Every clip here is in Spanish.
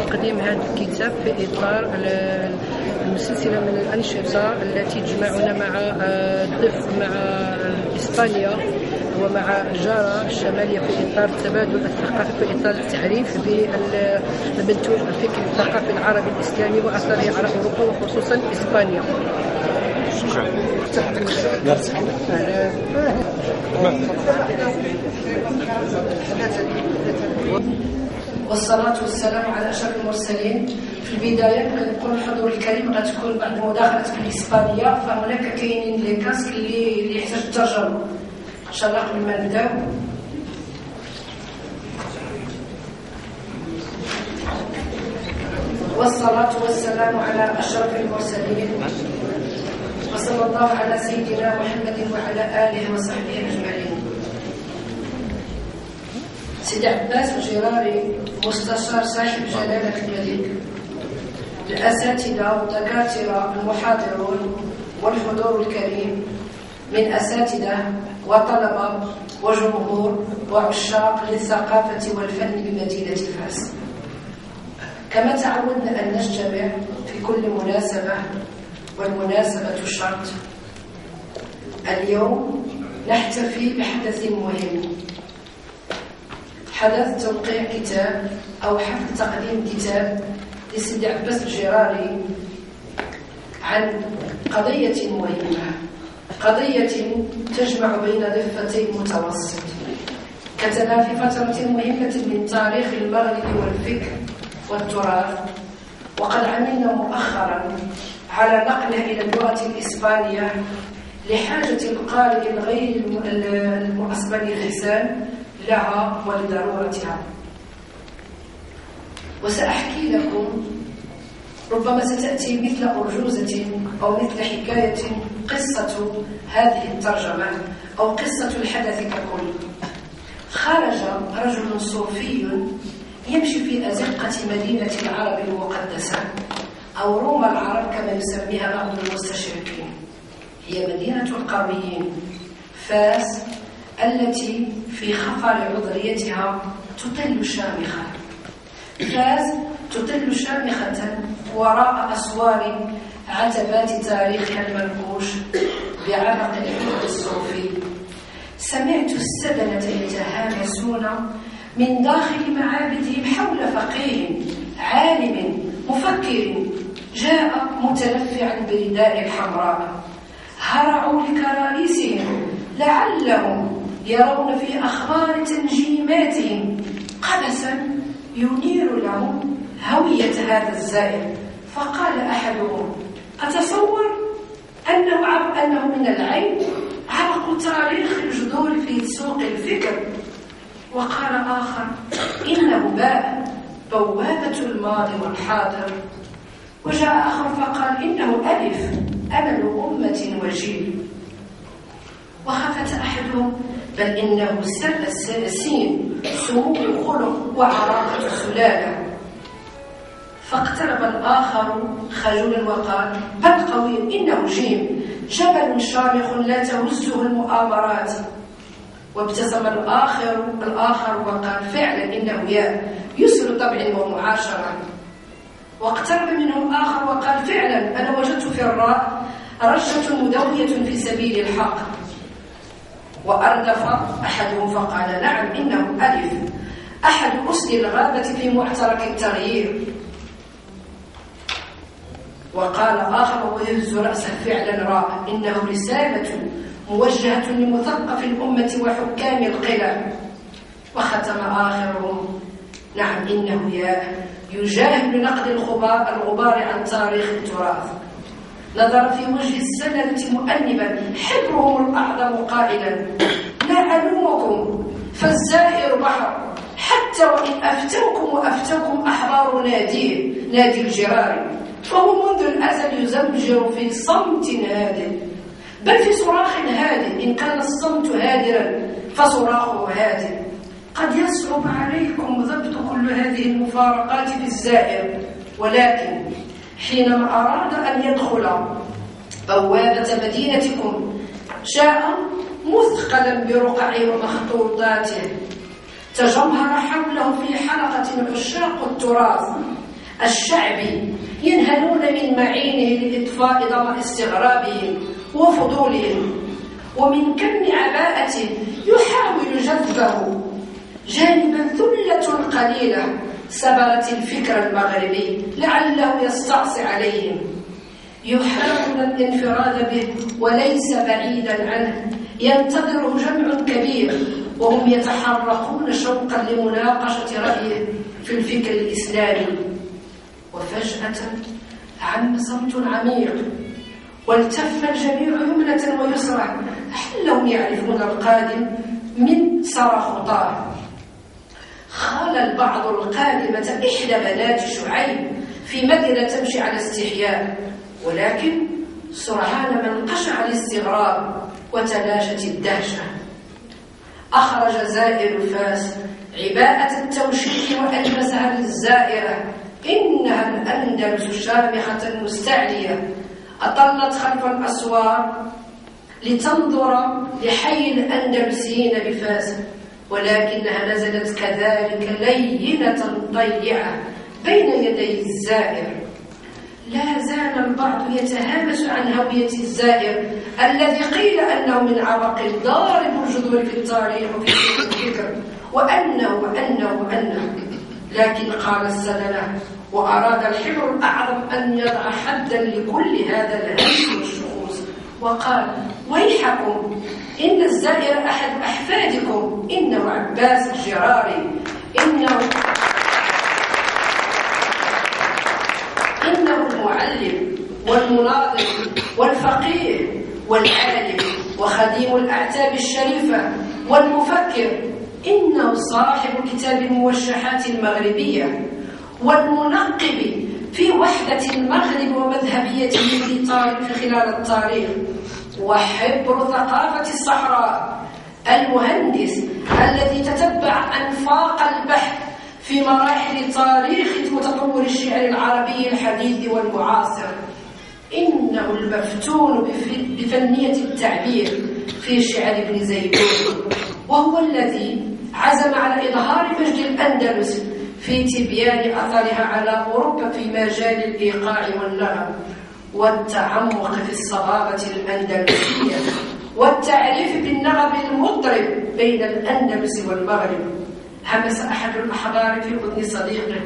تقديم هذا الكتاب في إطار السلسلة من الأنشطة التي تجمعنا مع الطفل مع إسبانيا ومع الجارة الشمالية في إطار تبادل الثقافة، في إطار التعريف بالمنتوج الفكري الثقافي العربي الإسلامي وأثره على أوروبا وخصوصا إسبانيا. شكرا. والصلاة والسلام على أشرف المرسلين. في البداية كنقول الحضور الكريم غتكون بعد مداخلة بالإسبانية، فهناك كاينين لي كاسك اللي يحتاج الترجمة. إن شاء الله قبل ما نبداو والصلاة والسلام على أشرف المرسلين وصلى الله على سيدنا محمد وعلى آله وصحبه أجمعين. سيدي عباس الجراري مستشار صاحب جلالة الملك، الأساتذة والدكاترة المحاضرون والحضور الكريم من أساتذة وطلبة وجمهور وعشاق للثقافة والفن بمدينة فاس، كما تعودنا أن نجتمع في كل مناسبة والمناسبة شرط. اليوم نحتفي بحدث مهم، حدث توقيع كتاب أو حفل تقديم كتاب لسيدي عباس الجراري عن قضية مهمة، قضية تجمع بين ضفتي المتوسط، كتبها في فترة مهمة من تاريخ المغرب والفكر والتراث، وقد عملنا مؤخرا على نقلها إلى اللغة الإسبانية لحاجة القارئ الغير المؤسباني الحسان لها ولضرورتها. وسأحكي لكم، ربما ستأتي مثل أرجوزة أو مثل حكاية، قصة هذه الترجمة أو قصة الحدث ككل. خرج رجل صوفي يمشي في أزقة مدينة العرب المقدسة أو روما العرب كما يسميها بعض المستشرقين، هي مدينة القرويين، فاس التي في خفر عذريتها تطل شامخة. فاس تطل شامخة وراء أسوار عتبات تاريخها المنقوش بعرق الحب الصوفي. سمعت السدنة يتهامسون من داخل معابدهم حول فقيه عالم مفكر جاء متلفعا برداء الحمراء. هرعوا لكراريسهم لعلهم يرون في أخبار تنجيماتهم قبسا ينير لهم هوية هذا الزائر. فقال أحدهم: أتصور أنه من العين عرق تاريخ الجذور في سوق الفكر. وقال آخر: إنه باء بوابة الماضي والحاضر. وجاء آخر فقال: إنه ألف أمل أمة وجيل. وخفت أحدهم: بل إنه سين سمو الخلق وعراقة سلالة. فاقترب الآخر خجولا وقال: بل قوي إنه جيم جبل شامخ لا تهزه المؤامرات. وابتسم الآخر وقال: فعلا إنه ياء يسر طبع ومعاشرة. واقترب منه الآخر وقال: فعلا أنا وجدت في الراء رشة مدوية في سبيل الحق. وأردف أحدهم فقال: نعم إنه ألف أحد أسد الغابة في معترك التغيير. وقال آخر وهو يهز رأسه: فعلا راء إنه رسالة موجهة لمثقف الأمة وحكام القلة. وختم آخرهم: نعم إنه يجاهد لنقل الغبار عن تاريخ التراث. نظر في وجه السنة مؤنبا حبرهم الأعظم قائلا: لا ألومكم، فالزائر بحر، حتى وإن أفتوكم وأفتوكم أحبار نادي الجرار، فهو منذ الأزل يزمجر في صمت هادئ، بل في صراخ هادئ، إن كان الصمت هادرا فصراخه هادئ. قد يصعب عليكم ضبط كل هذه المفارقات في الزائر، ولكن حينما أراد أن يدخل بوابة مدينتكم جاء مثقلا برقع ومخطوطاته، تجمهر حوله في حلقة عشاق التراث الشعبي ينهلون من معينه لإطفاء ظمأ استغرابهم وفضولهم، ومن كم عباءته يحاول جذبه جانبا ثلة قليلة سبرت الفكر المغربي لعله يستعصي عليهم، يحاول الانفراد به وليس بعيدا عنه، ينتظره جمع كبير وهم يتحركون شوقا لمناقشة رأيه في الفكر الإسلامي. وفجأة عم صمت عميق، والتف الجميع يمنة ويسرى، لعلهم يعرفون القادم من سرى خطاه. خال البعض القادمة إحدى بنات شعيب في مدينة تمشي على استحياء، ولكن سرعان ما انقشع الاستغراب وتلاشت الدهشة. أخرج زائر فاس عباءة التوشيح وألبسها للزائرة، إنها الأندلس شامخة مستعلية، أطلت خلف الأسوار لتنظر لحي الأندلسيين بفاس، ولكنها نزلت كذلك لينة ضيعة بين يدي الزائر. لا زال البعض يتهامس عن هوية الزائر الذي قيل أنه من عبق ضارب الجذور في التاريخ وفي الفكر، وأنه لكن قال السدنة وأراد الحبر الأعظم أن يضع حدا لكل هذا الهمس والشخوص، وقال: ويحكم، إن الزائر أحد أحفادكم، إنه عباس الجراري، إنه المعلم والمناظر والفقيه والعالم وخديم الأعتاب الشريفة والمفكر، إنه صاحب كتاب الموشحات المغربية والمنقب في وحدة المغرب ومذهبيته في خلال التاريخ، وحبر ثقافة الصحراء، المهندس الذي تتبع أنفاق البحث في مراحل تاريخ وتطور الشعر العربي الحديث والمعاصر، إنه المفتون بفنية التعبير في شعر ابن زيدون، وهو الذي عزم على إظهار مجد الأندلس في تبيان أثرها على أوروبا في مجال الإيقاع والنغم والتعمق في الصبابة الأندلسية والتعريف بالنغم المطرب بين الأندلس والمغرب. همس أحد الأحبار في أذن صديقه: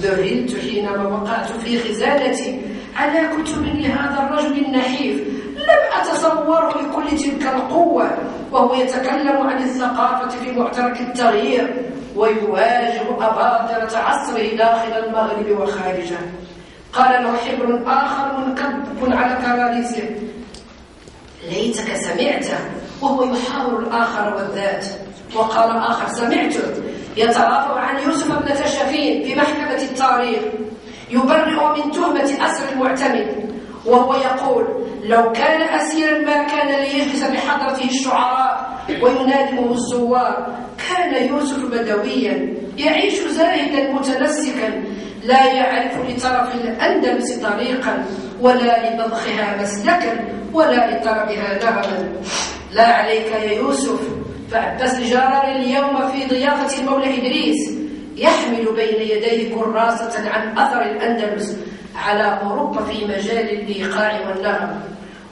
ذهلت حينما وقعت في خزانتي على كتب لهذا الرجل النحيف، لم أتصوره بكل تلك القوة وهو يتكلم عن الثقافة في معترك التغيير ويواجه أباطرة عصره داخل المغرب وخارجه. قال له حبر آخر منكب على كراريسه: ليتك سمعته، وهو يحاور الآخر والذات. وقال آخر: سمعته يترافع عن يوسف بن تشفين في محكمة التاريخ يبرئ من تهمة أسر المعتمد، وهو يقول: لو كان أسيرا ما كان ليجلس بحضرته الشعراء وينادمه الزوار، كان يوسف بدويا يعيش زاهدا متنسكا، لا يعرف لطرف الأندلس طريقا ولا لبضخها مسلكا ولا لطربها نغما. لا عليك يا يوسف، فعباس الجرار اليوم في ضيافة المولى إدريس يحمل بين يديه كراسة عن أثر الأندلس على أوروبا في مجال الإيقاع والنغم،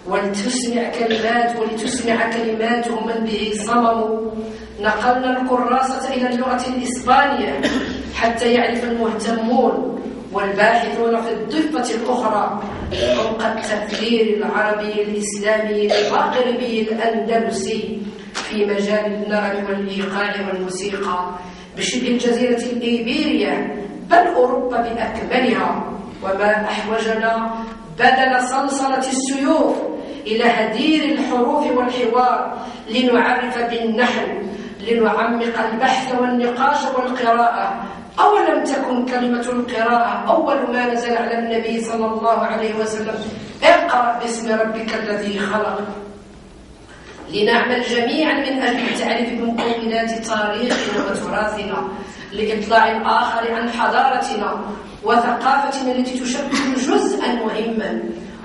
ولتسمع كلماته من به صمم. نقلنا الكراسة إلى اللغة الإسبانية حتى يعرف المهتمون والباحثون في الضفة الأخرى فوق التفكير العربي الإسلامي المغربي الأندلسي في مجال النغم والإيقاع والموسيقى بشبه الجزيرة الإيبيرية، بل أوروبا بأكملها. وما أحوجنا بدل صلصلة السيوف إلى هدير الحروف والحوار، لنعرف بالنحو، لنعمق البحث والنقاش والقراءة. أولم تكن كلمة القراءة أول ما نزل على النبي صلى الله عليه وسلم؟ اقرأ باسم ربك الذي خلق. لنعمل جميعا من أجل تعريف مكونات تاريخنا وتراثنا، لإطلاع آخر عن حضارتنا وثقافتنا التي تشكل جزءا مهما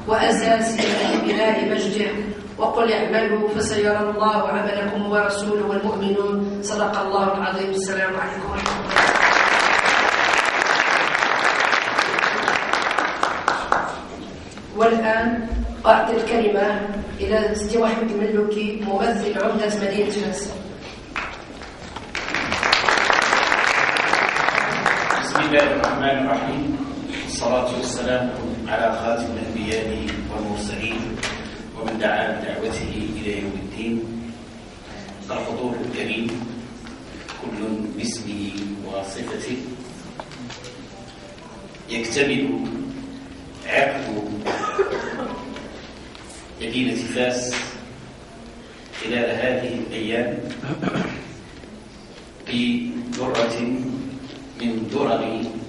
وأساسيا في بناء مجده. وقل اعملوا فسيرى الله عملكم ورسوله والمؤمنون. صدق الله العظيم. السلام عليكم ورحمة الله. والآن أعطي الكلمة إلى سيدي وحيد الملوكي ممثل عمدة مدينة فاس. بسم الله الرحمن الرحيم، والصلاة والسلام على خاتم الأنبياء والمرسلين ومن دعا بدعوته إلى يوم الدين. الحضور الكريم كل باسمه وصفته، يكتمل عقد مدينة فاس خلال هذه الأيام بدرة من درر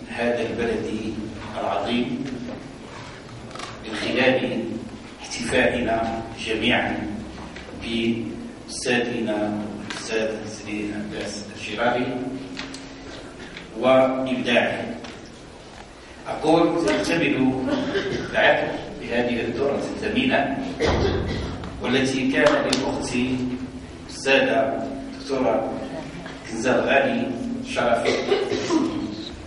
هذا البلد العظيم، من خلال احتفائنا جميعا بأستاذنا الأستاذ سيدي عباس الشراري وإبداعه. أقول تكتمل العقد بهذه الدرة الثمينة، والتي كان للأخت الأستاذة الدكتورة كنزة الغالي شرف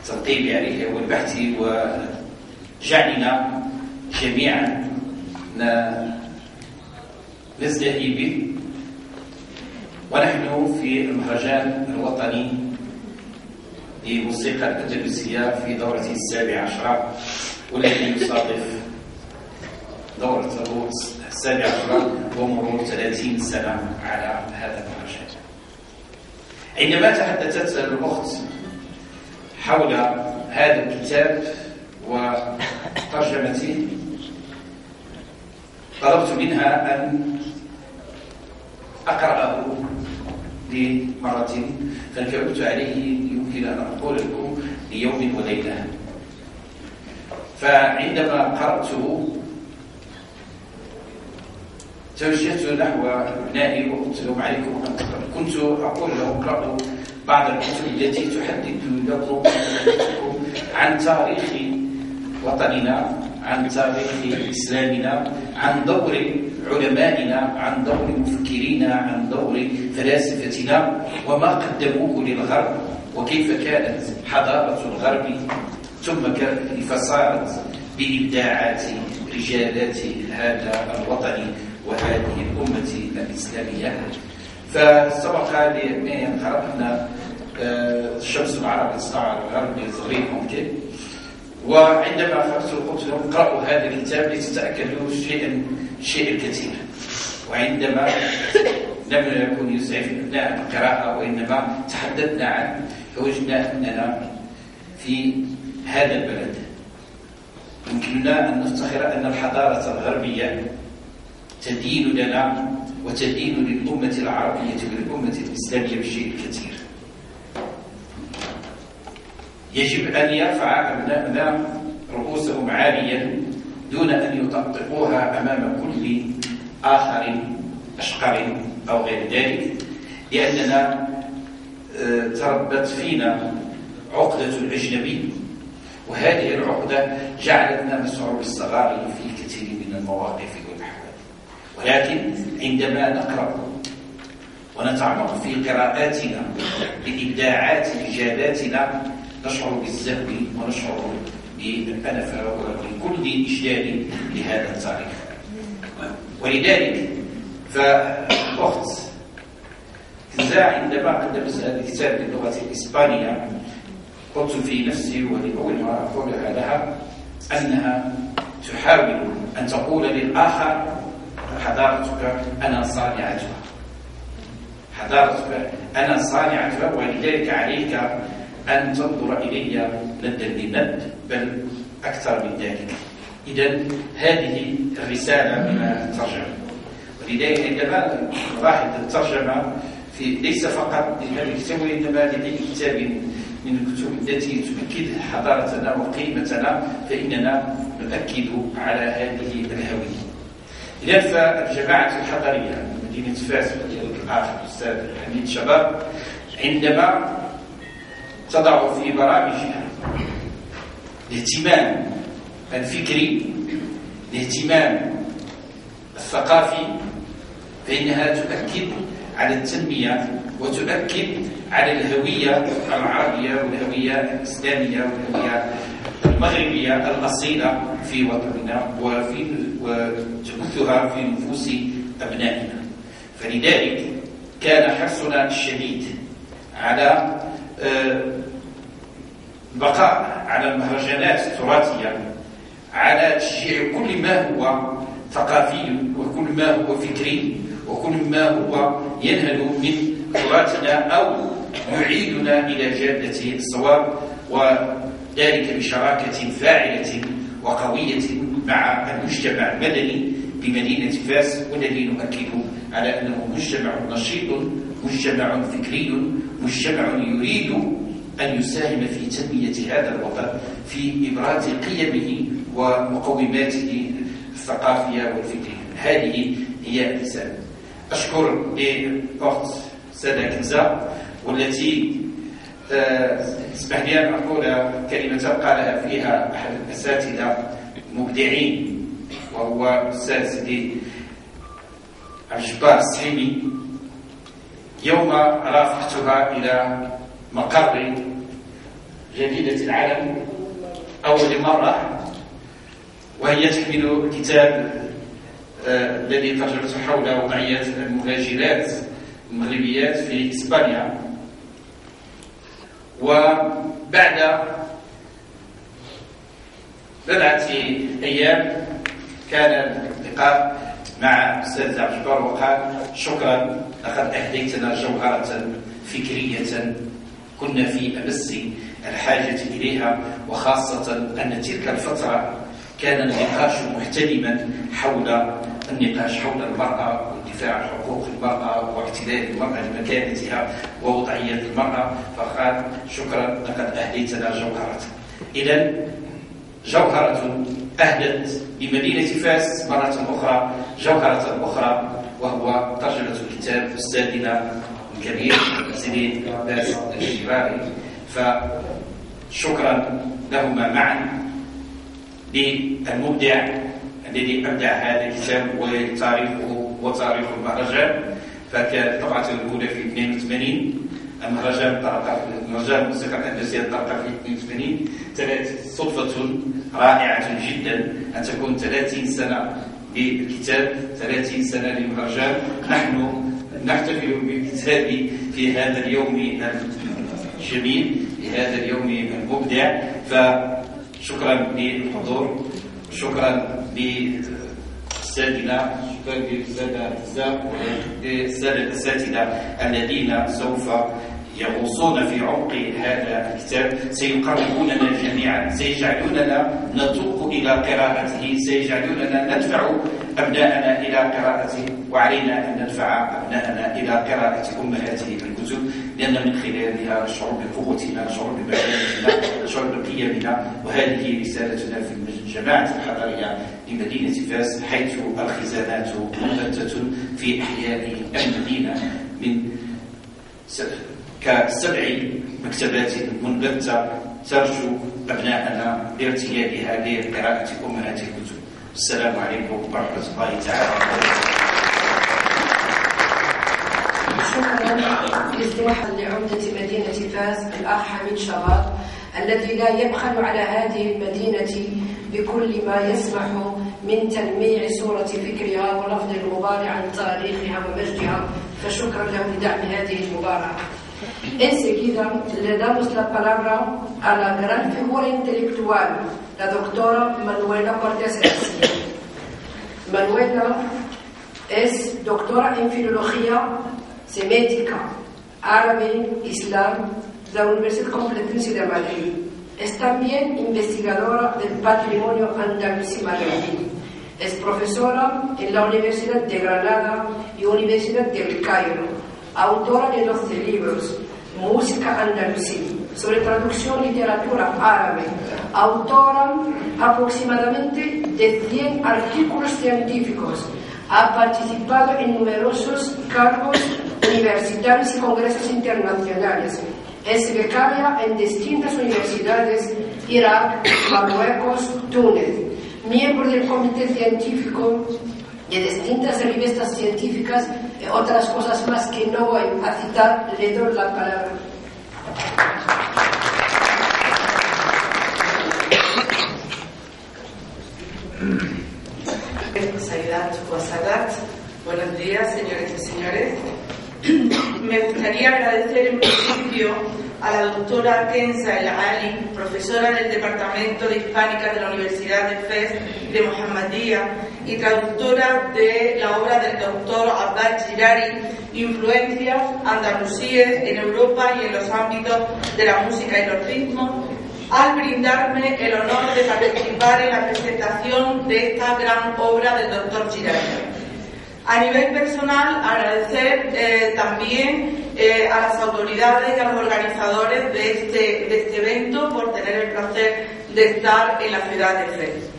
التنقيب عليه والبحث وجعلنا جميعا نزدهي به. ونحن في المهرجان الوطني للموسيقى الأندلسية في دورته 17، والذي يصادف دورته 17 ومرور 30 سنة على هذا المهرجان. عندما تحدثت الأخت حول هذا الكتاب وترجمته، طلبت منها أن أقرأه لمرة، فانكبت عليه يمكن أن أقول لكم ليوم وليلة. فعندما قرأته توجهت نحو أبنائي وقلت لهم عليكم أن تقرأوا. كنت أقول لهم اقرأوا بعض الكتب التي تحدث لكم عن تاريخ وطننا، عن تاريخ إسلامنا، عن دور علمائنا، عن دور مفكرينا، عن دور فلاسفتنا، وما قدموه للغرب، وكيف كانت حضارة الغرب ثم كيف صارت بإبداعات رجالات هذا الوطن وهذه الأمة الإسلامية. فسبق لي أن قرأنا الشمس العربي تطلع الغرب صغير ممكن، وعندما أخذت قلت لهم اقرأوا هذا الكتاب لتتأكدوا شيء الكثير. وعندما لم يكن يسعفنا القراءة وإنما تحدثنا عنه، فوجدنا أننا في هذا البلد يمكننا أن نفتخر أن الحضارة الغربية تدين لنا وتدين للأمة العربية وللأمة الإسلامية بالشيء الكثير. يجب أن يرفع أبناءنا رؤوسهم عاليا دون أن يطبقوها أمام كل آخر أشقر أو غير ذلك، لأننا تربت فينا عقدة الأجنبي، وهذه العقدة جعلتنا نشعر بالصغار في كثير من المواقف والأحوال. ولكن عندما نقرأ ونتعمق في قراءاتنا بإبداعات رجالاتنا نشعر بالزهو ونشعر بالأنفة وبكل إجلال لهذا التاريخ. ولذلك فالأخت كنزة عندما قدمت هذا الكتاب باللغة الإسبانية قلت في نفسي ولأول مرة أقولها لها أنها تحاول أن تقول للآخر حضارتك أنا صانعتها، حضارتك أنا صانعتها، ولذلك عليك أن تنظر إلي ندا لند، بل أكثر من ذلك. إذا هذه الرسالة من الترجمة. ولذلك عندما نلاحظ الترجمة ليس فقط لهذا الكتاب وإنما لأي كتاب من الكتب التي تؤكد حضارتنا وقيمتنا فإننا نؤكد على هذه الهوية. إذا فالجماعة الحضرية مدينة فاس ديال الأخ الأستاذ حميد شباب عندما تضع في برامجها الاهتمام الفكري الاهتمام الثقافي فإنها تؤكد على التنمية وتؤكد على الهوية العربية والهوية الإسلامية والهوية المغربية الأصيلة في وطننا وتبثها في نفوس أبنائنا. فلذلك كان حرصنا الشديد على البقاء على المهرجانات التراثية على تشجيع كل ما هو ثقافي وكل ما هو فكري وكل ما هو ينهل من تراثنا أو يعيدنا إلى جادة الصواب وذلك بشراكة فاعلة وقوية مع المجتمع المدني بمدينة فاس والذي نؤكد على أنه مجتمع نشيط مجتمع فكري مجتمع يريد أن يساهم في تنمية هذا الوطن في إبراز قيمه ومقوماته الثقافية والفكرية. هذه هي الرسالة. أشكر لأخت سادة كنزة والتي اسمح لي أن أقول كلمة قالها فيها أحد الأساتذة المبدعين وهو الأستاذ سيدي عبد الجبار السحيمي يوم رافقتها إلى مقر جريدة العالم أول مرة وهي تحمل الكتاب الذي ترجمته حول وضعية المهاجرات المغربيات في إسبانيا. وبعد بضعة أيام كان اللقاء مع الأستاذ عبد الجبار وقال شكرا لقد أهديتنا جوهرة فكرية كنا في أمس الحاجة إليها وخاصة أن تلك الفترة كان النقاش محتدما حول النقاش حول المرأة والدفاع عن حقوق المرأة واعتدال المرأة لمكانتها ووضعية المرأة فقال شكرا لقد أهديتنا جوهرة. إذن جوهرة أهدت لمدينة فاس مرة أخرى جوهرة أخرى وهو ترجمة الكتاب أستاذنا الكبير سيدي عباس الجباري. فشكرا لهما معا للمبدع الذي أبدع هذا الكتاب وتاريخه وتاريخ المهرجان. فكانت الطبعة الأولى في 82 المهرجان الموسيقى الأندلسية انطلق في 82. كانت صدفة رائعة جدا أن تكون 30 سنة للكتاب 30 سنة للمهرجان. نحن نحتفل بالكتاب في هذا اليوم الجميل في هذا اليوم المبدع. فشكرا للحضور شكرا لأستاذنا شكرا للسادة الأساتذة الذين سوف يغوصون في عمق هذا الكتاب سيقربوننا جميعا سيجعلوننا نتوق إلى قراءته سيجعلوننا ندفع أبناءنا إلى قراءته وعلينا أن ندفع أبناءنا إلى قراءة أمهاته الكتب لأن من خلالها نشعر بقوتنا نشعر بمكانتنا نشعر بقيمنا. وهذه رسالتنا في الجماعة الحضرية لمدينة فاس حيث الخزانات منبتة في أحياء المدينة من كسبع مكتبات منبتة ترجو أبناءنا لارتيادها لقراءة أمهات الكتب. السلام عليكم ورحمة الله تعالى وبركاته. شكرا لاستماحا لعمدة مدينة فاس الأخ حميد شباب الذي لا يبخل على هذه المدينة بكل ما يسمح من تلميع صورة فكرها ولفظ المبارع عن تاريخها ومجدها. فشكرا له لدعم هذه المبارعة. Enseguida le damos la palabra a la gran figura intelectual, la doctora Manuela Cortés García. Manuela es doctora en Filología Semética, Árabe, Islam de la Universidad Complutense de Madrid. Es también investigadora del patrimonio andalusí magrebí. Es profesora en la Universidad de Granada y Universidad del Cairo. Autora de 12 libros, Música andalusí, sobre traducción y literatura árabe. Autora aproximadamente de 100 artículos científicos. Ha participado en numerosos cargos universitarios y congresos internacionales. Es becaria en distintas universidades, Irak, Marruecos, Túnez. Miembro del comité científico de distintas revistas científicas y otras cosas más que no voy a citar. Le doy la palabra. Buenos días, señores y señores. Me gustaría agradecer en principio a la doctora Kenza El Ali, profesora del Departamento de Hispánica de la Universidad de Fez de Mohammadía y traductora de la obra del doctor Abbas Girari, Influencias andalusíes en Europa y en los ámbitos de la música y los ritmos, al brindarme el honor de participar en la presentación de esta gran obra del doctor Girari. A nivel personal, agradecer también a las autoridades y a los organizadores de este evento por tener el placer de estar en la ciudad de Fez.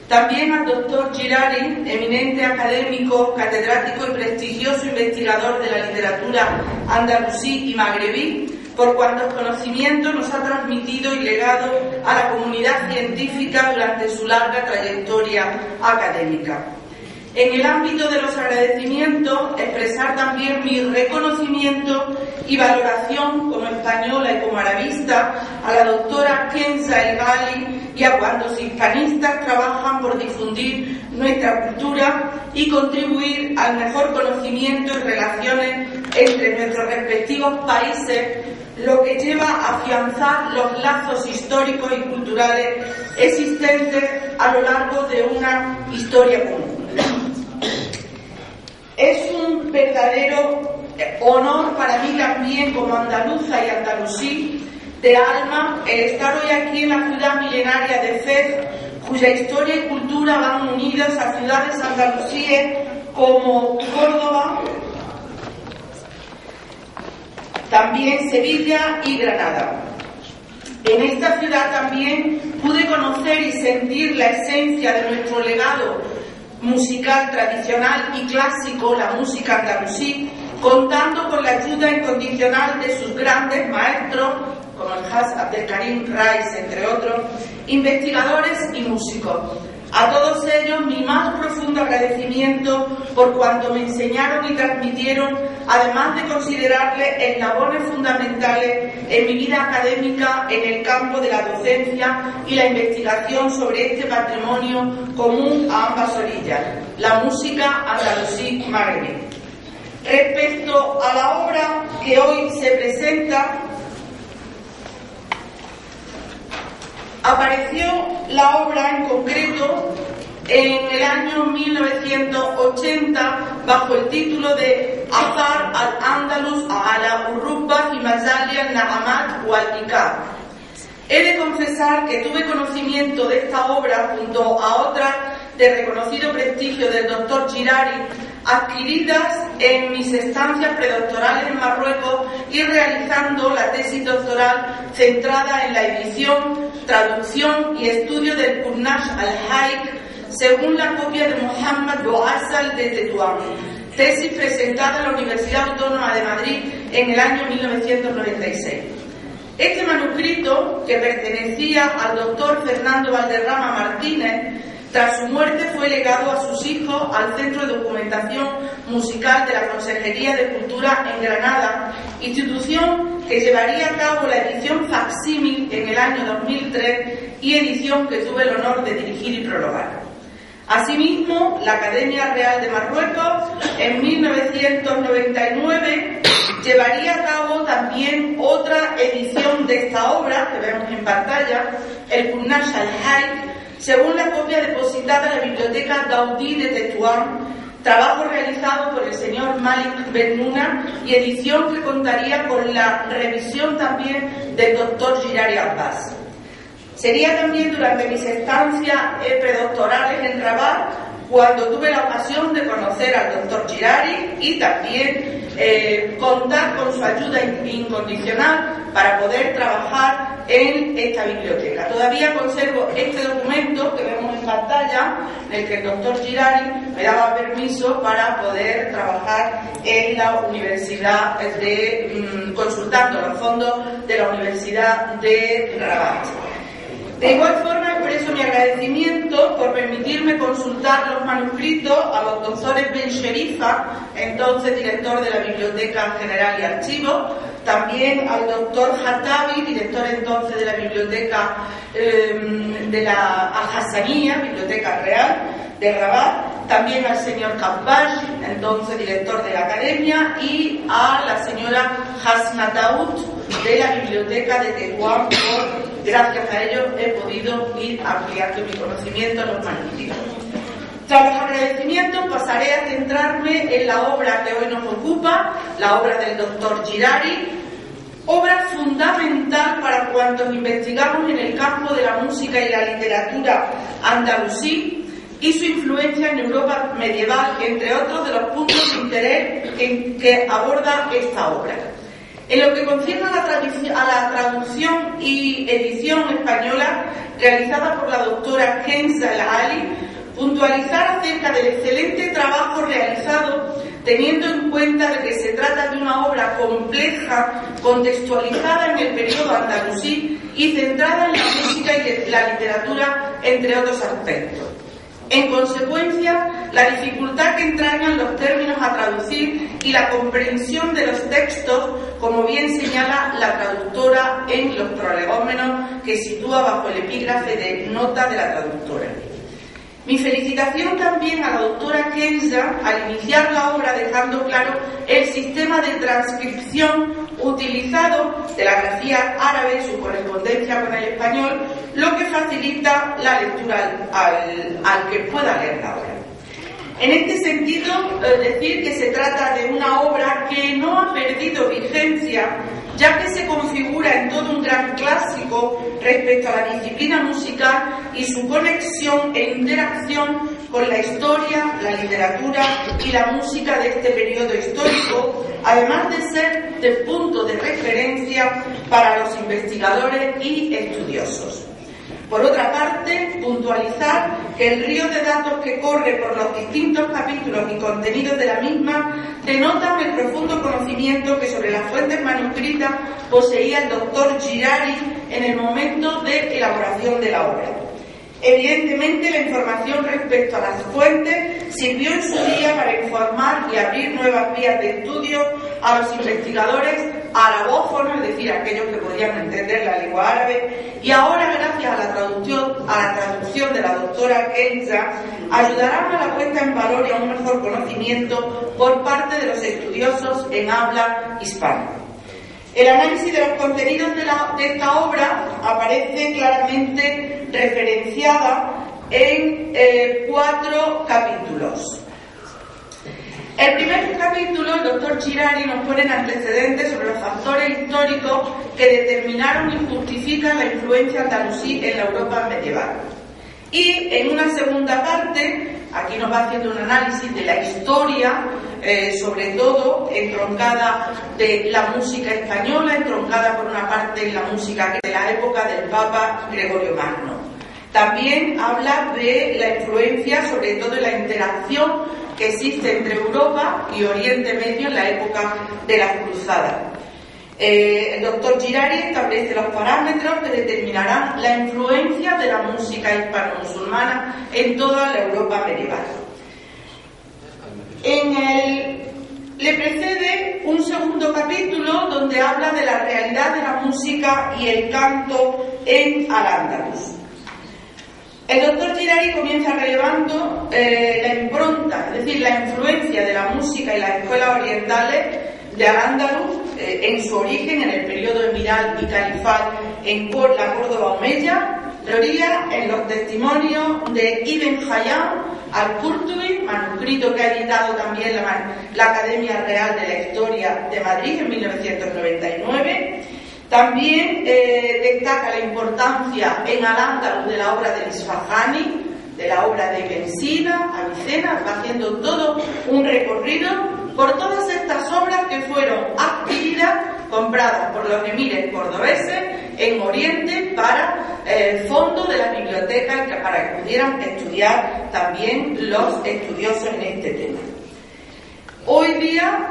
También al doctor Girari, eminente académico, catedrático y prestigioso investigador de la literatura andalusí y magrebí, por cuantos conocimientos nos ha transmitido y legado a la comunidad científica durante su larga trayectoria académica. En el ámbito de los agradecimientos, expresar también mi reconocimiento y valoración como española y como arabista a la doctora Kenza El Ali y a cuantos hispanistas trabajan por difundir nuestra cultura y contribuir al mejor conocimiento y relaciones entre nuestros respectivos países, lo que lleva a afianzar los lazos históricos y culturales existentes a lo largo de una historia común. Es un verdadero honor para mí también como andaluza y andalusí de alma el estar hoy aquí en la ciudad milenaria de Fez, cuya historia y cultura van unidas a ciudades andalusíes como Córdoba, también Sevilla y Granada. En esta ciudad también pude conocer y sentir la esencia de nuestro legado musical tradicional y clásico, la música andalusí, contando con la ayuda incondicional de sus grandes maestros, como el Haj Abdelkarim Rais, entre otros, investigadores y músicos. A todos ellos mi más profundo agradecimiento por cuanto me enseñaron y transmitieron, además de considerarles eslabones fundamentales en mi vida académica en el campo de la docencia y la investigación sobre este patrimonio común a ambas orillas, la música andalusí magrebí. Respecto a la obra que hoy se presenta, apareció la obra en concreto en el año 1980 bajo el título de Azar al-Andalus ala Urruba y Mazali al-Na'amat wal-Ikab. He de confesar que tuve conocimiento de esta obra junto a otras de reconocido prestigio del doctor Girari, adquiridas en mis estancias predoctorales en Marruecos y realizando la tesis doctoral centrada en la edición, traducción y estudio del Kurnash al-Haik según la copia de Mohamed Bouassal de Tetuán, tesis presentada en la Universidad Autónoma de Madrid en el año 1996. Este manuscrito, que pertenecía al doctor Fernando Valderrama Martínez, tras su muerte fue legado a sus hijos al Centro de Documentación Musical de la Consejería de Cultura en Granada, institución que llevaría a cabo la edición facsímil en el año 2003 y edición que tuve el honor de dirigir y prologar. Asimismo, la Academia Real de Marruecos en 1999 llevaría a cabo también otra edición de esta obra que vemos en pantalla, el Kurnash al-Haik, según la copia depositada en la Biblioteca Gaudí de Tetuán, trabajo realizado por el señor Malik Ben-Nuna y edición que contaría con la revisión también del doctor Girari Abbas. Sería también durante mis estancias predoctorales en Rabat cuando tuve la ocasión de conocer al doctor Girari y también contar con su ayuda incondicional para poder trabajar en esta biblioteca. Todavía conservo este documento que vemos en pantalla, en el que el doctor Girari me daba permiso para poder trabajar en la Universidad consultando los fondos de la Universidad de Rabat. De igual forma, expreso mi agradecimiento por permitirme consultar los manuscritos a los doctores Ben Sherifa, entonces director de la Biblioteca General y Archivos, también al doctor Hattabi, director entonces de la Biblioteca de la Al-Hassaniyya, Biblioteca Real de Rabat, también al señor Kabbash, entonces director de la Academia, y a la señora Hasna Daoud de la Biblioteca de Tetuán. Gracias a ellos he podido ir ampliando mi conocimiento en los manuscritos. Tras los agradecimientos pasaré a centrarme en la obra que hoy nos ocupa, la obra del doctor Girari, obra fundamental para cuantos investigamos en el campo de la música y la literatura andalusí y su influencia en Europa medieval, entre otros de los puntos de interés que aborda esta obra. En lo que concierne a la traducción y edición española realizada por la doctora Kenza El-Ali, puntualizar acerca del excelente trabajo realizado teniendo en cuenta de que se trata de una obra compleja, contextualizada en el periodo andalusí y centrada en la música y la literatura, entre otros aspectos. En consecuencia, la dificultad que entrañan los términos a traducir y la comprensión de los textos, como bien señala la traductora en los prolegómenos que sitúa bajo el epígrafe de nota de la traductora. Mi felicitación también a la doctora Kenza al iniciar la obra dejando claro el sistema de transcripción utilizado de la grafía árabe y su correspondencia con el español, lo que facilita la lectura al que pueda leer la obra. En este sentido, decir que se trata de una obra que no ha perdido vigencia, ya que se configura en todo un gran clásico respecto a la disciplina musical y su conexión e interacción con la historia, la literatura y la música de este periodo histórico, además de ser de punto de referencia para los investigadores y estudiosos. Por otra parte, puntualizar que el río de datos que corre por los distintos capítulos y contenidos de la misma denotan el profundo conocimiento que sobre las fuentes manuscritas poseía el doctor Girari en el momento de elaboración de la obra. Evidentemente, la información respecto a las fuentes sirvió en su día para informar y abrir nuevas vías de estudio a los investigadores arabófonos, es decir, aquellos que podían entender la lengua árabe, y ahora, gracias a la traducción de la doctora Kenza, ayudarán a la puesta en valor y a un mejor conocimiento por parte de los estudiosos en habla hispana. El análisis de los contenidos de esta obra aparece claramente referenciada en 4 capítulos. El primer capítulo, el doctor Girari nos pone en antecedentes sobre los factores históricos que determinaron y justifican la influencia andalusí en la Europa medieval. Y en una segunda parte, aquí nos va haciendo un análisis de la historia, sobre todo entroncada de la música española, entroncada por una parte en la música de la época del Papa Gregorio Magno. También habla de la influencia, sobre todo en la interacción que existe entre Europa y Oriente Medio en la época de las Cruzadas. El doctor Girari establece los parámetros que determinarán la influencia de la música hispano-musulmana en toda la Europa medieval. Le precede un segundo capítulo donde habla de la realidad de la música y el canto en Al-Ándalus. El doctor Girari comienza relevando la impronta, es decir, la influencia de la música y las escuelas orientales de Al-Ándalus en su origen, en el periodo emiral y califal en la Córdoba omeya, teoría en los testimonios de Ibn Hayyam al-Qurtubi, manuscrito que ha editado también la Academia Real de la Historia de Madrid en 1999. También destaca la importancia en Al-Ándalus de la obra de Isfahani, de la obra de Ibn Sina, Avicena, va haciendo todo un recorrido por todas estas obras que fueron adquiridas, compradas por los emires cordobeses en Oriente para el fondo de las bibliotecas, para que pudieran estudiar también los estudiosos en este tema. Hoy día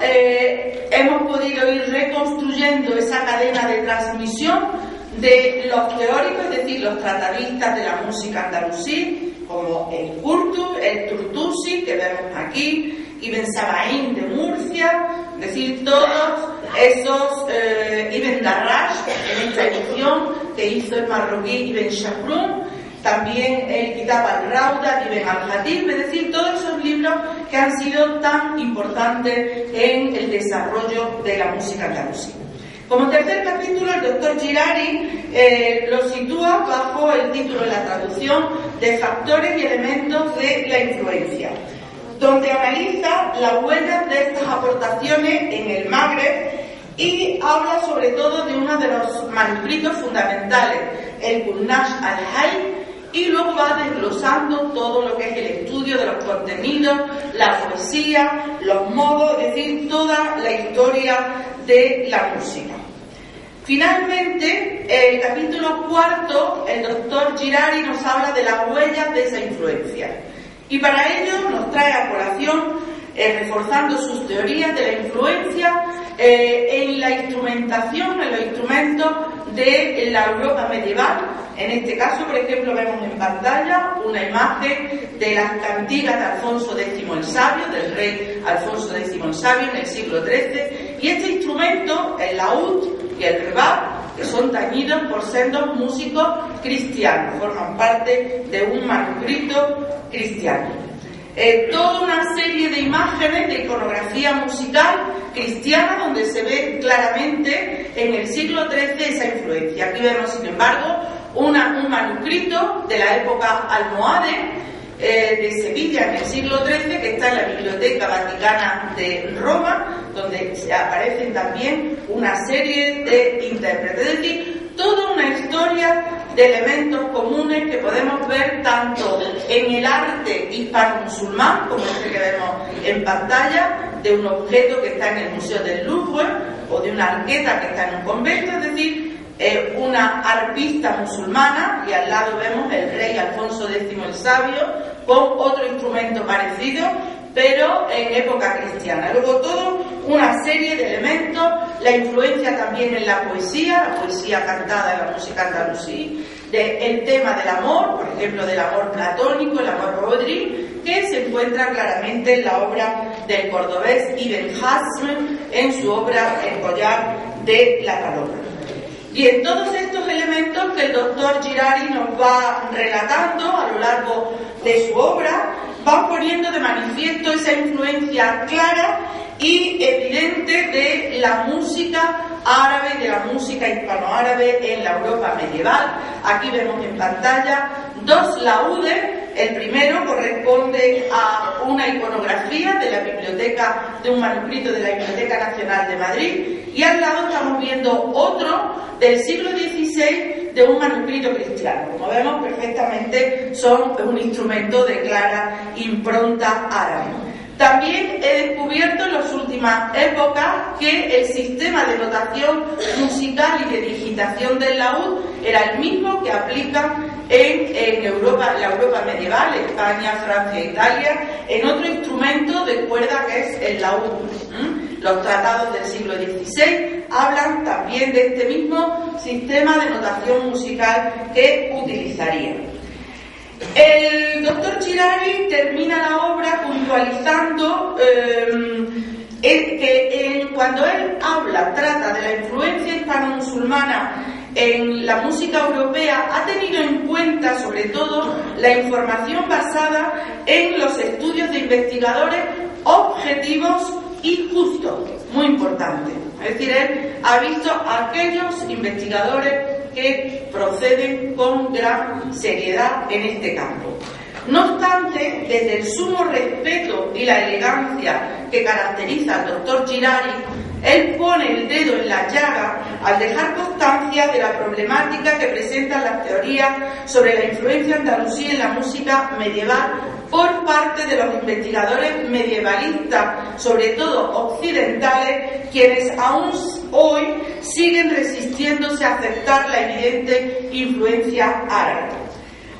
hemos podido ir reconstruyendo esa cadena de transmisión de los teóricos, es decir, los tratadistas de la música andalusí, como el Qurtubi, el Turtusi, que vemos aquí, Ibn Sabaín de Murcia, es decir, todos esos, Ibn Darrash, en esta edición que hizo el marroquí Ibn Shahrun, también el Kitab al-Rawda de Ibn al-Hatib, es decir, todos esos libros que han sido tan importantes en el desarrollo de la música andalusí. Como tercer capítulo, el doctor Girari lo sitúa bajo el título de la traducción de Factores y elementos de la influencia, donde analiza las huellas de estas aportaciones en el Magreb y habla sobre todo de uno de los manuscritos fundamentales, el Qurnash al-Hayy, y luego va desglosando todo lo que es el estudio de los contenidos, la poesía, los modos, es decir, toda la historia de la música. Finalmente, el capítulo cuarto, el doctor Girari nos habla de las huellas de esa influencia. Y para ello nos trae a colación, reforzando sus teorías de la influencia en la instrumentación, en los instrumentos de la Europa medieval. En este caso, por ejemplo, vemos en pantalla una imagen de las cantigas de Alfonso X el Sabio, del rey Alfonso X el Sabio en el siglo XIII, y este instrumento, el laúd y el rebab, que son tañidos por sendos músicos cristianos, forman parte de un manuscrito cristiano. Toda una serie de imágenes de iconografía musical cristiana donde se ve claramente en el siglo XIII esa influencia. Aquí vemos, sin embargo, un manuscrito de la época almohade de Sevilla en el siglo XIII, que está en la Biblioteca Vaticana de Roma, donde aparecen también una serie de intérpretes. Es decir, toda una historia de elementos comunes que podemos ver tanto en el arte hispano-musulmán, como este que vemos en pantalla, de un objeto que está en el Museo del Louvre, o de una arqueta que está en un convento, es decir, una arpista musulmana, y al lado vemos el rey Alfonso X el Sabio con otro instrumento parecido, pero en época cristiana. Luego todo una serie de elementos, la influencia también en la poesía cantada en la música andalusí, el tema del amor, por ejemplo del amor platónico, el amor rodri, que se encuentra claramente en la obra del cordobés Ibn Hazm, en su obra El collar de la paloma. Y en todos estos elementos que el doctor Girari nos va relatando a lo largo de su obra, van poniendo de manifiesto esa influencia clara y evidente de la música árabe, de la música hispanoárabe en la Europa medieval. Aquí vemos en pantalla dos laúdes. El primero corresponde a una iconografía de la biblioteca, de un manuscrito de la Biblioteca Nacional de Madrid, y al lado estamos viendo otro del siglo XVI de un manuscrito cristiano. Como vemos perfectamente, son un instrumento de clara impronta árabe. También he descubierto en las últimas épocas que el sistema de notación musical y de digitación del laúd era el mismo que aplican en Europa, la Europa medieval, España, Francia e Italia, en otro instrumento de cuerda que es el laúd. Los tratados del siglo XVI hablan también de este mismo sistema de notación musical que utilizarían. El doctor Girari termina la obra puntualizando que cuando él trata de la influencia hispano-musulmana en la música europea, ha tenido en cuenta sobre todo la información basada en los estudios de investigadores objetivos y justos, muy importante. Es decir, él ha visto a aquellos investigadores que proceden con gran seriedad en este campo. No obstante, desde el sumo respeto y la elegancia que caracteriza al doctor Girari, Él pone el dedo en la llaga al dejar constancia de la problemática que presentan las teorías sobre la influencia andalusí en la música medieval por parte de los investigadores medievalistas, sobre todo occidentales, quienes aún hoy siguen resistiéndose a aceptar la evidente influencia árabe.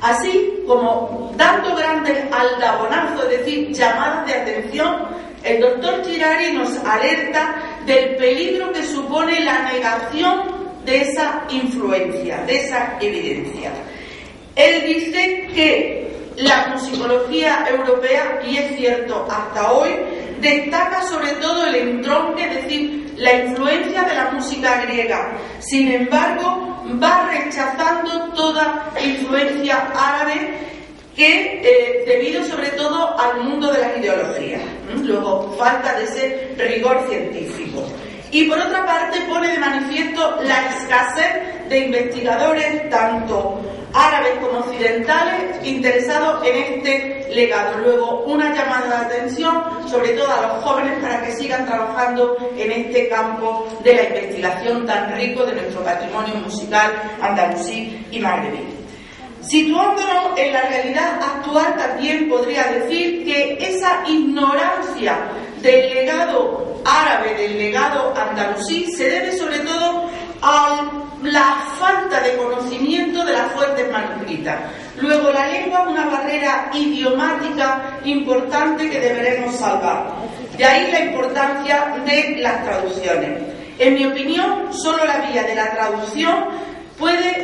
Así como dando grandes aldabonazos, es decir, llamadas de atención, el doctor Girari nos alerta del peligro que supone la negación de esa influencia, de esa evidencia. Él dice que la musicología europea, y es cierto hasta hoy, destaca sobre todo el entronque, es decir, la influencia de la música griega. Sin embargo, va rechazando toda influencia árabe debido sobre todo al mundo de las ideologías. Luego, falta de ese rigor científico. Y por otra parte pone de manifiesto la escasez de investigadores, tanto árabes como occidentales, interesados en este legado. Luego, una llamada de atención, sobre todo a los jóvenes, para que sigan trabajando en este campo de la investigación tan rico de nuestro patrimonio musical andalusí y magrebí. Situándonos en la realidad actual, también podría decir que esa ignorancia del legado árabe, del legado andalusí, se debe sobre todo a la falta de conocimiento de las fuentes manuscritas. Luego, la lengua es una barrera idiomática importante que deberemos salvar. De ahí la importancia de las traducciones. En mi opinión, solo la vía de la traducción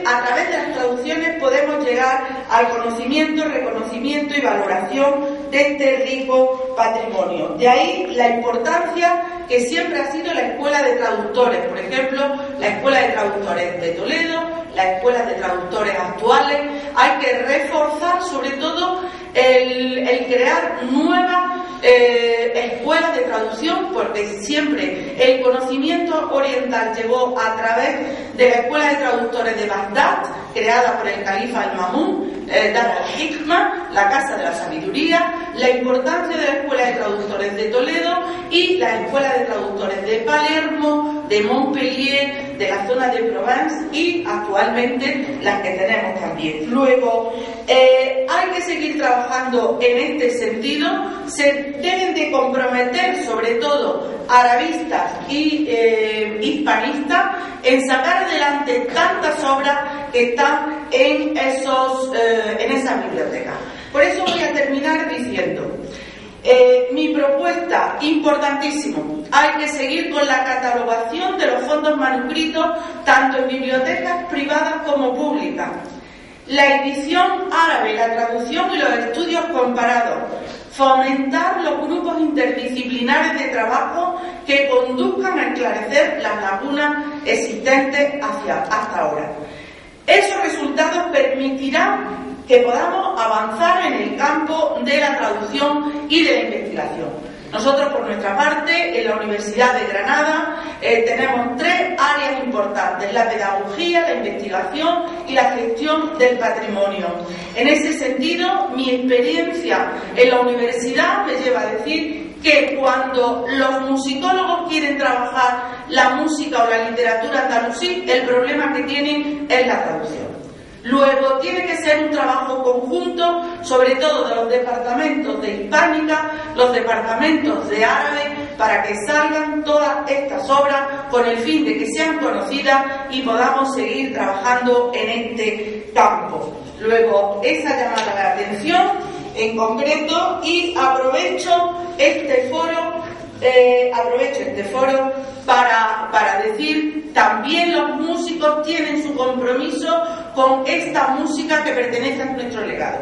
a través de las traducciones podemos llegar al conocimiento, reconocimiento y valoración de este rico patrimonio. De ahí la importancia que siempre ha sido la Escuela de Traductores, por ejemplo, la Escuela de Traductores de Toledo, las escuelas de traductores actuales. Hay que reforzar sobre todo el crear nuevas escuelas de traducción, porque siempre el conocimiento oriental llegó a través de la Escuela de Traductores de Bagdad, creada por el califa al-Ma'mún, Dar al-Hikma, la Casa de la Sabiduría, la importancia de la Escuela de Traductores de Toledo y la Escuela de Traductores de Palermo, de Montpellier, de la zona de Provence y actualmente las que tenemos también. Luego, hay que seguir trabajando en este sentido. Se deben de comprometer sobre todo arabistas y hispanistas en sacar adelante tantas obras que están en esas bibliotecas. Por eso voy a terminar diciendo mi propuesta, importantísimo, hay que seguir con la catalogación de los fondos manuscritos tanto en bibliotecas privadas como públicas. La edición árabe, la traducción y los estudios comparados. Fomentar los grupos interdisciplinares de trabajo que conduzcan a esclarecer las lagunas existentes hasta ahora. Esos resultados permitirán que podamos avanzar en el campo de la traducción y de la investigación. Nosotros, por nuestra parte, en la Universidad de Granada tenemos 3 áreas importantes: la pedagogía, la investigación y la gestión del patrimonio. En ese sentido, mi experiencia en la universidad me lleva a decir que cuando los musicólogos quieren trabajar la música o la literatura andalusí, el problema que tienen es la traducción. Luego tiene que ser un trabajo conjunto, sobre todo de los departamentos de hispánica, los departamentos de árabe, para que salgan todas estas obras con el fin de que sean conocidas y podamos seguir trabajando en este campo. Luego, esa llamada de atención en concreto, y aprovecho este foro para decir, también los músicos tienen su compromiso con esta música que pertenece a nuestro legado.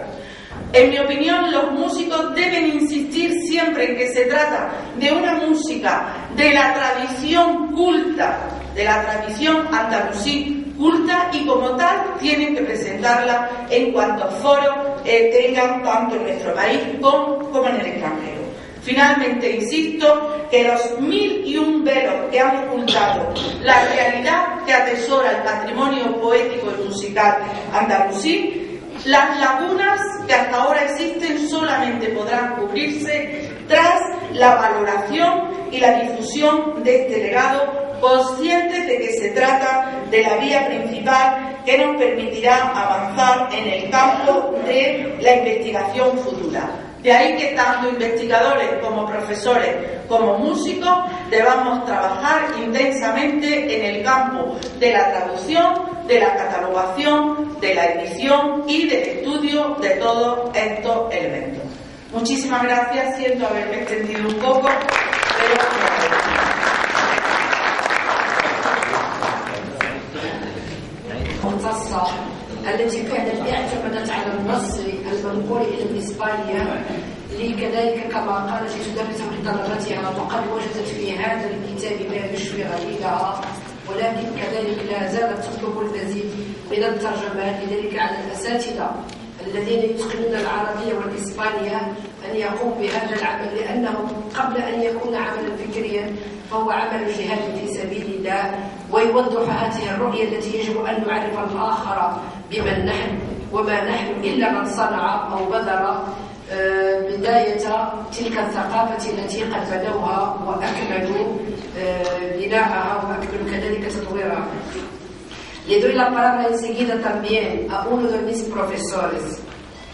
En mi opinión, los músicos deben insistir siempre en que se trata de una música de la tradición culta, de la tradición andalusí culta, y como tal tienen que presentarla en cuantos foros tengan, tanto en nuestro país como en el extranjero. Finalmente, insisto que los 1001 velos que han ocultado la realidad que atesora el patrimonio poético y musical andalusí, las lagunas que hasta ahora existen solamente podrán cubrirse tras la valoración y la difusión de este legado, conscientes de que se trata de la vía principal que nos permitirá avanzar en el campo de la investigación futura. De ahí que tanto investigadores como profesores como músicos debamos trabajar intensamente en el campo de la traducción, de la catalogación, de la edición y del estudio de todos estos elementos. Muchísimas gracias, siento haberme extendido un poco, pero مختصة التي فعلا اعتمدت على النص المنقول إلى إسبانيا لكذلك كما قالت تدرس لطلبتها وقد وجدت في هذا الكتاب ما يشفي غليلها، ولكن كذلك لا زالت تطلب المزيد من الترجمات. لذلك على الأساتذة الذين يتقنون العربية والإسبانية أن يقوموا بهذا العمل، لأنه قبل أن يكون عملا فكريا فهو عمل جهاد في سبيل الله، ويوضح هذه الرؤية التي يجب أن نعرف الآخر بمن نحن وما نحن إلا من صنع أو بذر بداية تلك الثقافة التي قد بنوها وأكملوا بناءها وأكملوا كذلك تطويرها. Le doy la palabra enseguida también a uno de mis profesores,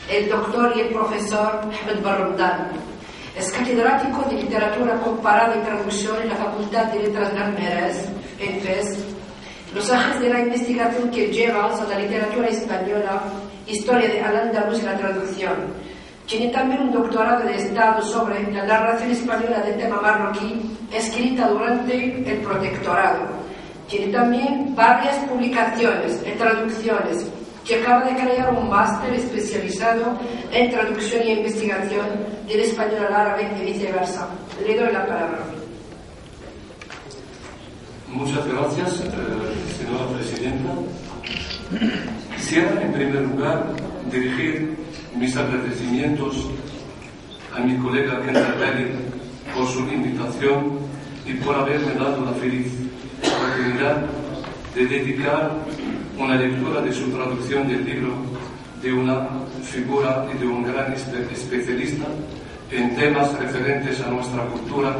el doctor y el profesor Ahmed Barrumdan. Es catedrático de literatura comparada y traducción en la Facultad de Letras de Almería, en Fez. Los ejes de la investigación que lleva son la literatura española, historia de Al-Ándalus y la traducción. Tiene también un doctorado de Estado sobre la narración española del tema marroquí, escrita durante el protectorado. Tiene también varias publicaciones en traducciones, que acaba de crear un máster especializado en traducción y investigación del español al árabe y viceversa. Le doy la palabra. Muchas gracias, señora presidenta. Quisiera, en primer lugar, dirigir mis agradecimientos a mi colega Kenza Ghali por su invitación y por haberme dado la feliz oportunidad de dedicar una lectura de su traducción del libro de una figura y de un gran especialista en temas referentes a nuestra cultura,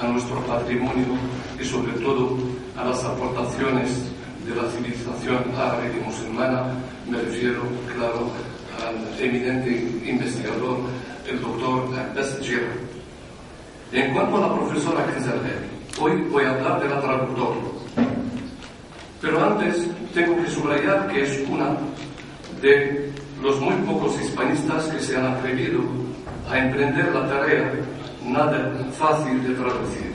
a nuestro patrimonio y sobre todo a las aportaciones de la civilización árabe y musulmana. Me refiero, claro, al eminente investigador, el doctor Abbas Jira. En cuanto a la profesora Kenza Ghali, hoy voy a hablar de la traductora. Pero antes tengo que subrayar que es una de los muy pocos hispanistas que se han atrevido a emprender la tarea nada fácil de traducir.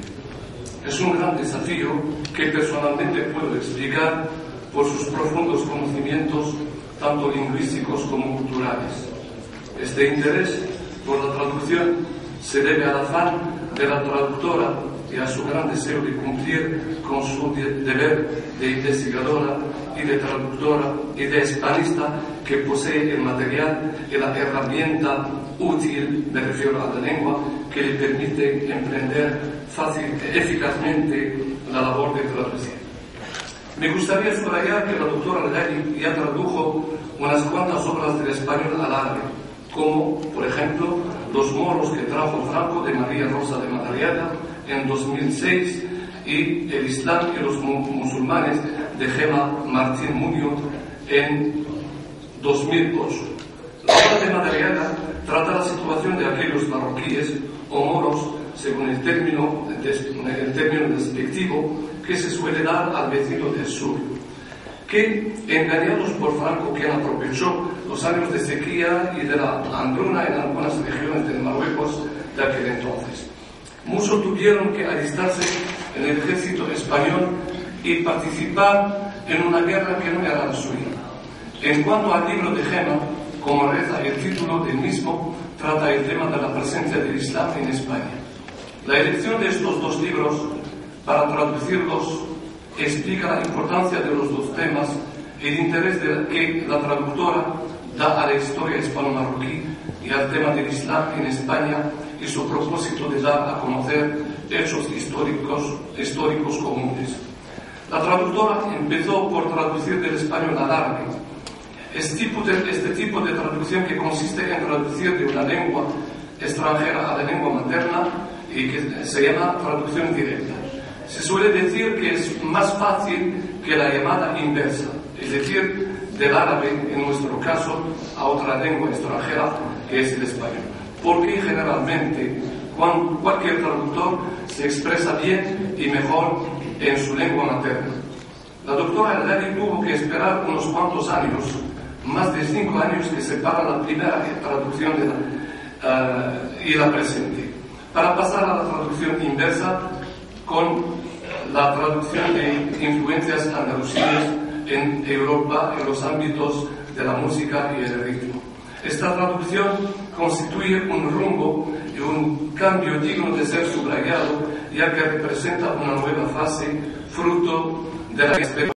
Es un gran desafío que personalmente puedo explicar por sus profundos conocimientos, tanto lingüísticos como culturales. Este interés por la traducción se debe al afán de la traductora y a su gran deseo de cumplir con su deber de investigadora y de traductora y de hispanista, que posee el material y la herramienta útil, me refiero a la lengua, que le permite emprender fácil y eficazmente la labor de traducir. Me gustaría subrayar que la doctora Ghali ya tradujo unas cuantas obras del español al árabe, como, por ejemplo, Los moros que trajo Franco de María Rosa de Madariaga en 2006 y El Islam y los musulmanes de Gemma Martín Muñoz en 2008. La obra de Madariaga trata la situación de aquellos marroquíes o moros, según el término despectivo que se suele dar al vecino del sur, que, engañados por Franco, quien aprovechó los años de sequía y de la hambruna en algunas regiones del Marruecos de aquel entonces, muchos tuvieron que alistarse en el ejército español y participar en una guerra que no era la suya. En cuanto al libro de Gemma, como reza el título del mismo, trata el tema de la presencia del Islam en España. La elección de estos dos libros para traducirlos explica la importancia de los dos temas, el interés que la traductora da a la historia hispano-marroquí y al tema del Islam en España, y su propósito de dar a conocer hechos históricos comunes. La traductora empezó por traducir del español al árabe. Este tipo de traducción, que consiste en traducir de una lengua extranjera a la lengua materna, y que se llama traducción directa. Se suele decir que es más fácil que la llamada inversa, es decir, del árabe, en nuestro caso, a otra lengua extranjera, que es el español. Porque generalmente cualquier traductor se expresa bien y mejor en su lengua materna. La doctora El-Ghali tuvo que esperar unos cuantos años, más de 5 años que separan la primera traducción y la presente, para pasar a la traducción inversa con la traducción de influencias andaluzíes en Europa en los ámbitos de la música y el ritmo. Esta traducción constituye un rumbo y un cambio digno de ser subrayado, ya que representa una nueva fase fruto de la experiencia